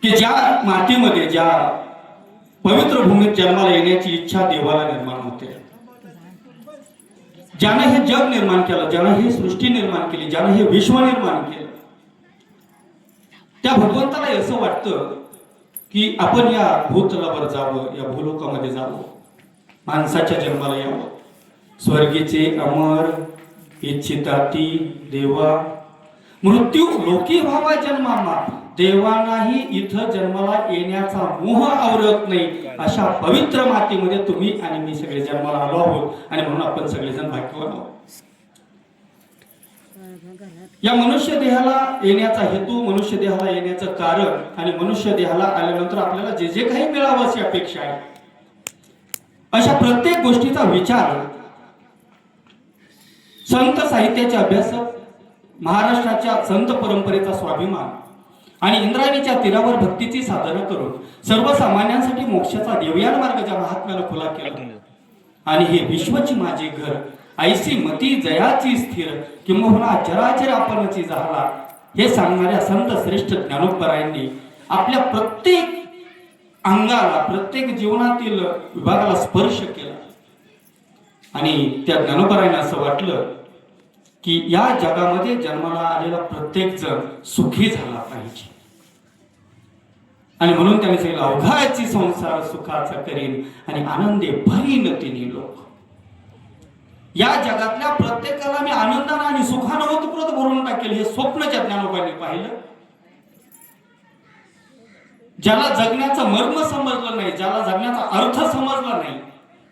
की ज्या मातीमध्ये ज्या पवित्र भूमीत जन्माला येण्याची इच्छा देवाला निर्माण होते, ज्याने हे जग निर्माण केलं, ज्याने ही सृष्टी निर्माण केली, ज्याने हे विश्व निर्माण केलं, त्या भगवंताला असं वाटतं की आपण या भूतलावर जावं, या भूलोकामध्ये जावं, माणसाच्या जन्माला यावं. स्वर्गीचे अमर इच्छिताती देवा मृत्यू लोकी व्हावा जन्मामा, देवांनाही इथं जन्माला येण्याचा मोह आवरत नाही. अशा पवित्र मातीमध्ये तुम्ही आणि मी सगळे जन्माला आलो आहोत आणि म्हणून आपण सगळेजण भाग्यवान आहोत. या मनुष्य देहाला येण्याचा हेतू, मनुष्य देहाला येण्याचं कारण आणि मनुष्य देहाला आल्यानंतर आपल्याला जे जे काही मिळावं अशी अपेक्षा आहे, अशा प्रत्येक गोष्टीचा विचार संत साहित्याचे अभ्यासक, महाराष्ट्राच्या संत परंपरेचा स्वाभिमान आणि इंद्रायणीच्या तीरावर भक्तीची साधना करून सर्वसामान्यांसाठी मोक्षाचा देवयान मार्ग ज्या महात्म्याला खुला केला आणि हे विश्वची माझे घर, ऐसी मती जयाची स्थिर, किंबहुना चराचर आपणची झाला, हे सांगणाऱ्या संत श्रेष्ठ ज्ञानोबरायांनी आपल्या प्रत्येक अंगाला, प्रत्येक जीवनातील विभागाला स्पर्श केला. आणि त्या ज्ञानोबरायांना असं वाटलं की या जगामध्ये जन्माला आलेला प्रत्येक जण सुखी झाला पाहिजे आणि म्हणून त्यांनी सांगितलं, अवघाची संसार सुखाचा करीन आणि आनंदे भरीन तिन्ही लोक. या जगातल्या प्रत्येकाला मी आनंदाने आणि सुखानं ओतप्रोत भरून टाकेल, हे स्वप्न ज्या ज्ञानोबांनी पाहिलं. ज्याला जगण्याचं मर्म समजलं नाही, ज्याला जगण्याचा अर्थ समजला नाही,